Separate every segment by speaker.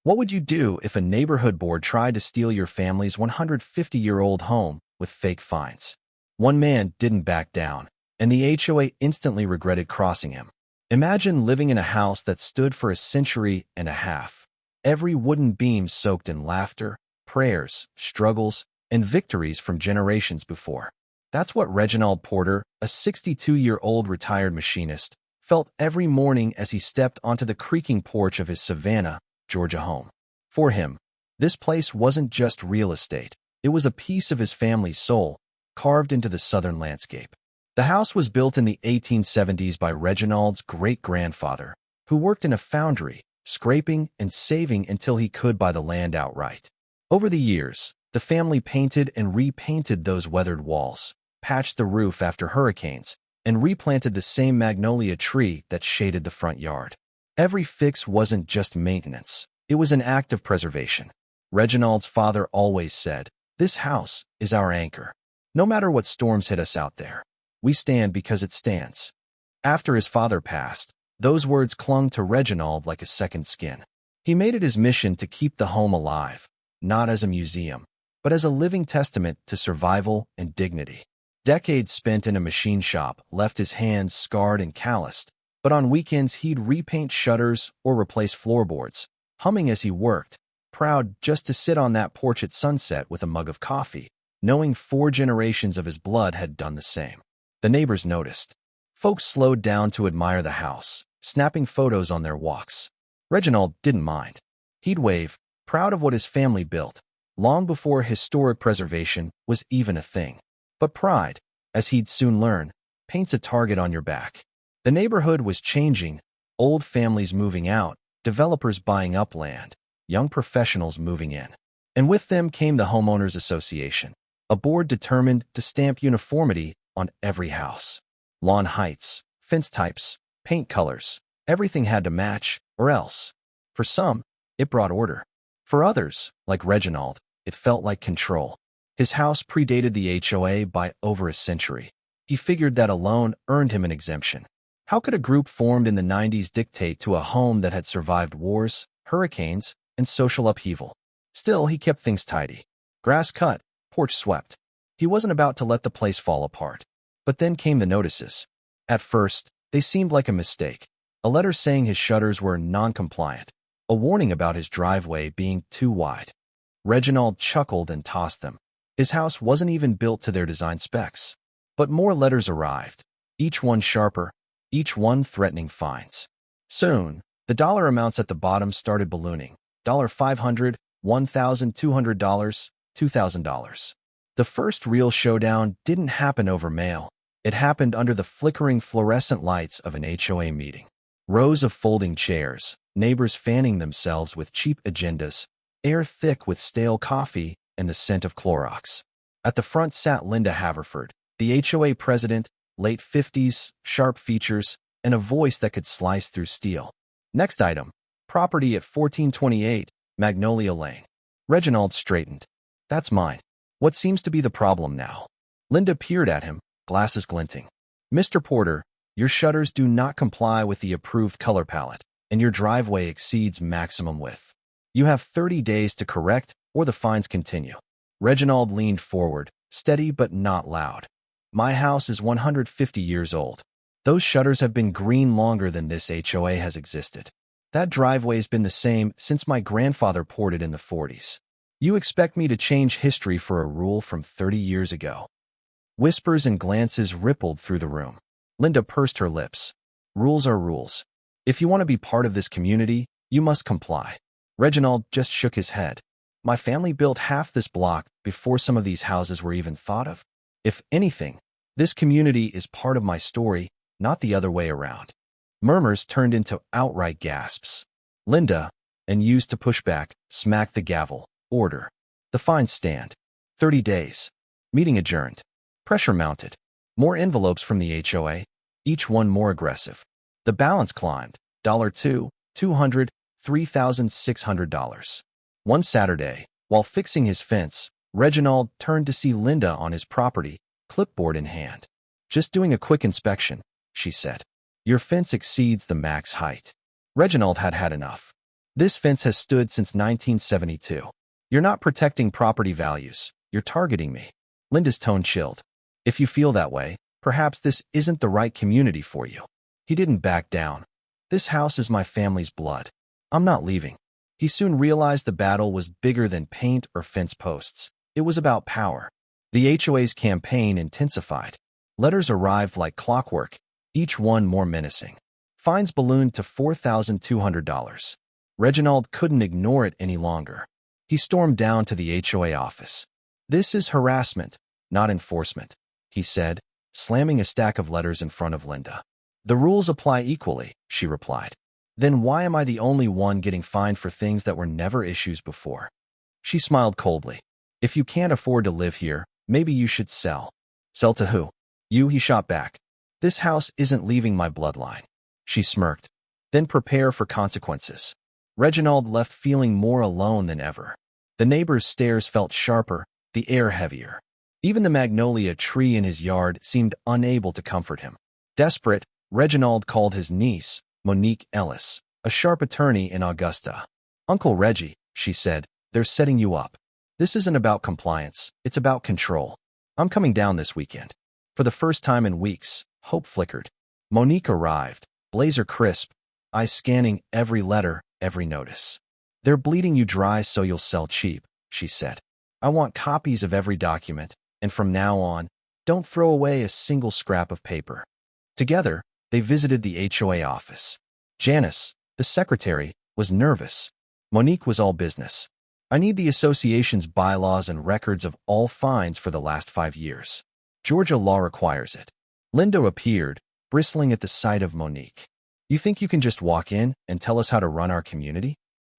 Speaker 1: What would you do if a neighborhood board tried to steal your family's 150-year-old home with fake fines? One man didn't back down, and the HOA instantly regretted crossing him. Imagine living in a house that stood for a century and a half. Every wooden beam soaked in laughter, prayers, struggles, and victories from generations before. That's what Reginald Porter, a 62-year-old retired machinist, felt every morning as he stepped onto the creaking porch of his Savannah, Georgia home. For him, this place wasn't just real estate. It was a piece of his family's soul, carved into the southern landscape. The house was built in the 1870s by Reginald's great-grandfather, who worked in a foundry, scraping and saving until he could buy the land outright. Over the years, the family painted and repainted those weathered walls, patched the roof after hurricanes, and replanted the same magnolia tree that shaded the front yard. Every fix wasn't just maintenance. It was an act of preservation. Reginald's father always said, "This house is our anchor. No matter what storms hit us out there, we stand because it stands." After his father passed, those words clung to Reginald like a second skin. He made it his mission to keep the home alive, not as a museum, but as a living testament to survival and dignity. Decades spent in a machine shop left his hands scarred and calloused, but on weekends he'd repaint shutters or replace floorboards, humming as he worked, proud just to sit on that porch at sunset with a mug of coffee, knowing 4 generations of his blood had done the same. The neighbors noticed. Folks slowed down to admire the house, snapping photos on their walks. Reginald didn't mind. He'd wave, proud of what his family built, long before historic preservation was even a thing. But pride, as he'd soon learn, paints a target on your back. The neighborhood was changing, old families moving out, developers buying up land, young professionals moving in. And with them came the Homeowners Association, a board determined to stamp uniformity on every house. Lawn heights, fence types, paint colors, everything had to match, or else. For some, it brought order. For others, like Reginald, it felt like control. His house predated the HOA by over a century. He figured that alone earned him an exemption. How could a group formed in the 90s dictate to a home that had survived wars, hurricanes, and social upheaval? Still, he kept things tidy. Grass cut, porch swept. He wasn't about to let the place fall apart. But then came the notices. At first, they seemed like a mistake. A letter saying his shutters were non-compliant. A warning about his driveway being too wide. Reginald chuckled and tossed them. His house wasn't even built to their design specs. But more letters arrived, each one sharper, each one threatening fines. Soon, the dollar amounts at the bottom started ballooning. $500, $1,200, $2,000. The first real showdown didn't happen over mail. It happened under the flickering fluorescent lights of an HOA meeting. Rows of folding chairs, neighbors fanning themselves with cheap agendas, air thick with stale coffee and the scent of Clorox. At the front sat Linda Haverford, the HOA president, late 50s, sharp features, and a voice that could slice through steel. Next item, property at 1428, Magnolia Lane. Reginald straightened. "That's mine. What seems to be the problem now?" Linda peered at him, glasses glinting. "Mr. Porter, your shutters do not comply with the approved color palette, and your driveway exceeds maximum width. You have 30 days to correct, or the fines continue." Reginald leaned forward, steady but not loud. "My house is 150 years old. Those shutters have been green longer than this HOA has existed. That driveway's been the same since my grandfather poured it in the 40s. You expect me to change history for a rule from 30 years ago?" Whispers and glances rippled through the room. Linda pursed her lips. "Rules are rules. If you want to be part of this community, you must comply." Reginald just shook his head. "My family built half this block before some of these houses were even thought of. If anything, this community is part of my story, not the other way around." Murmurs turned into outright gasps. Linda, and used to push back, smacked the gavel. "Order. The fines stand. 30 days. Meeting adjourned." Pressure mounted. More envelopes from the HOA, each one more aggressive. The balance climbed. $2, $200, $3,600. One Saturday, while fixing his fence, Reginald turned to see Linda on his property, clipboard in hand. "Just doing a quick inspection," she said. "Your fence exceeds the max height." Reginald had had enough. This fence has stood since 1972. You're not protecting property values. You're targeting me. Linda's tone chilled. If you feel that way, perhaps this isn't the right community for you. He didn't back down. This house is my family's blood. I'm not leaving. He soon realized the battle was bigger than paint or fence posts. It was about power. The HOA's campaign intensified. Letters arrived like clockwork, each one more menacing. Fines ballooned to $4,200. Reginald couldn't ignore it any longer. He stormed down to the HOA office. "This is harassment, not enforcement," he said, slamming a stack of letters in front of Linda. "The rules apply equally," she replied. "Then why am I the only one getting fined for things that were never issues before?" She smiled coldly. "If you can't afford to live here, maybe you should sell." "Sell to who?" "You," he shot back. "This house isn't leaving my bloodline." She smirked. "Then prepare for consequences." Reginald left feeling more alone than ever. The neighbor's stares felt sharper, the air heavier. Even the magnolia tree in his yard seemed unable to comfort him. Desperate, Reginald called his niece, Monique Ellis, a sharp attorney in Augusta. "Uncle Reggie," she said, "they're setting you up. This isn't about compliance, it's about control. I'm coming down this weekend." For the first time in weeks, hope flickered. Monique arrived, blazer crisp, eyes scanning every letter, every notice. "They're bleeding you dry so you'll sell cheap," she said. "I want copies of every document, and from now on, don't throw away a single scrap of paper." Together, they visited the HOA office. Janice, the secretary, was nervous. Monique was all business. "I need the association's bylaws and records of all fines for the last 5 years. Georgia law requires it." Linda appeared, bristling at the sight of Monique. "You think you can just walk in and tell us how to run our community?"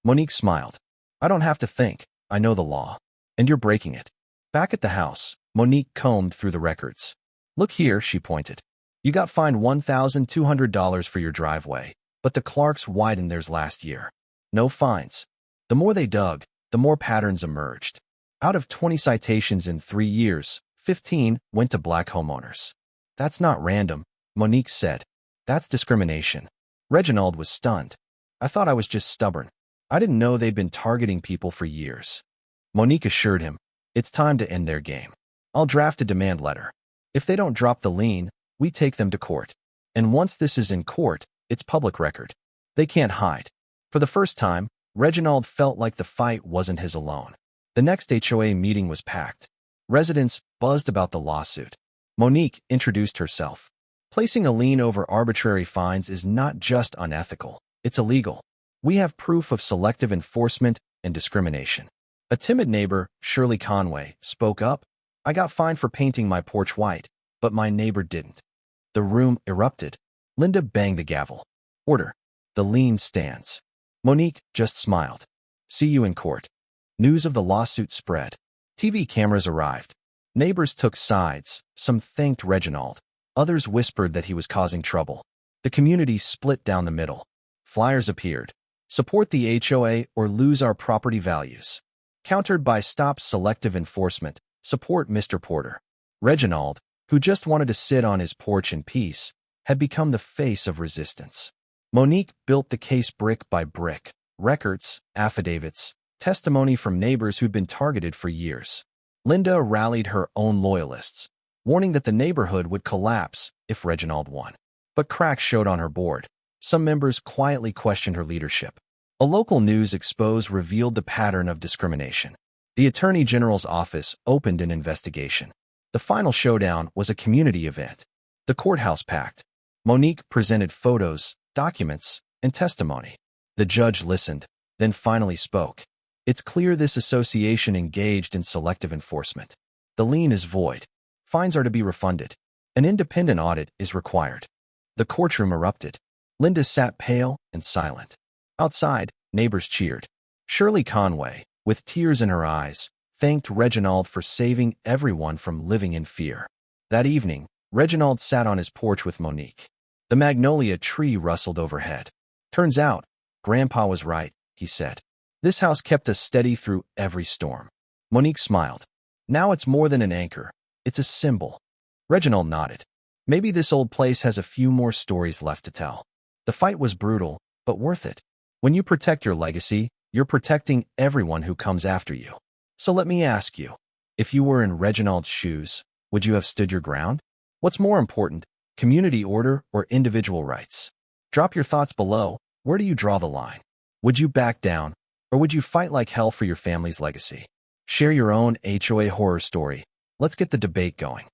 Speaker 1: Monique smiled. "I don't have to think. I know the law. And you're breaking it." Back at the house, Monique combed through the records. "Look here," she pointed. "You got fined $1,200 for your driveway, but the Clarks widened theirs last year. No fines." The more they dug, the more patterns emerged. Out of 20 citations in 3 years, 15 went to black homeowners. "That's not random," Monique said. "That's discrimination." Reginald was stunned. "I thought I was just stubborn. I didn't know they'd been targeting people for years." Monique assured him, "It's time to end their game. I'll draft a demand letter. If they don't drop the lien, we take them to court. And once this is in court, it's public record. They can't hide." For the first time, Reginald felt like the fight wasn't his alone. The next HOA meeting was packed. Residents buzzed about the lawsuit. Monique introduced herself. "Placing a lien over arbitrary fines is not just unethical, it's illegal. We have proof of selective enforcement and discrimination." A timid neighbor, Shirley Conway, spoke up. "I got fined for painting my porch white, but my neighbor didn't." The room erupted. Linda banged the gavel. "Order. The lien stands." Monique just smiled. "See you in court." News of the lawsuit spread. TV cameras arrived. Neighbors took sides. Some thanked Reginald. Others whispered that he was causing trouble. The community split down the middle. Flyers appeared. "Support the HOA or lose our property values." Countered by "Stop selective enforcement. Support Mr. Porter." Reginald, who just wanted to sit on his porch in peace, had become the face of resistance. Monique built the case brick by brick. Records, affidavits, testimony from neighbors who'd been targeted for years. Linda rallied her own loyalists, warning that the neighborhood would collapse if Reginald won. But cracks showed on her board. Some members quietly questioned her leadership. A local news expose revealed the pattern of discrimination. The Attorney General's office opened an investigation. The final showdown was a community event. The courthouse packed. Monique presented photos, documents, and testimony. The judge listened, then finally spoke. "It's clear this association engaged in selective enforcement. The lien is void. Fines are to be refunded. An independent audit is required." The courtroom erupted. Linda sat pale and silent. Outside, neighbors cheered. Shirley Conway, with tears in her eyes, thanked Reginald for saving everyone from living in fear. That evening, Reginald sat on his porch with Monique. The magnolia tree rustled overhead. "Turns out, Grandpa was right," he said. "This house kept us steady through every storm." Monique smiled. "Now it's more than an anchor. It's a symbol." Reginald nodded. "Maybe this old place has a few more stories left to tell." The fight was brutal, but worth it. When you protect your legacy, you're protecting everyone who comes after you. So let me ask you, if you were in Reginald's shoes, would you have stood your ground? What's more important, community order or individual rights? Drop your thoughts below. Where do you draw the line? Would you back down, or would you fight like hell for your family's legacy? Share your own HOA horror story. Let's get the debate going.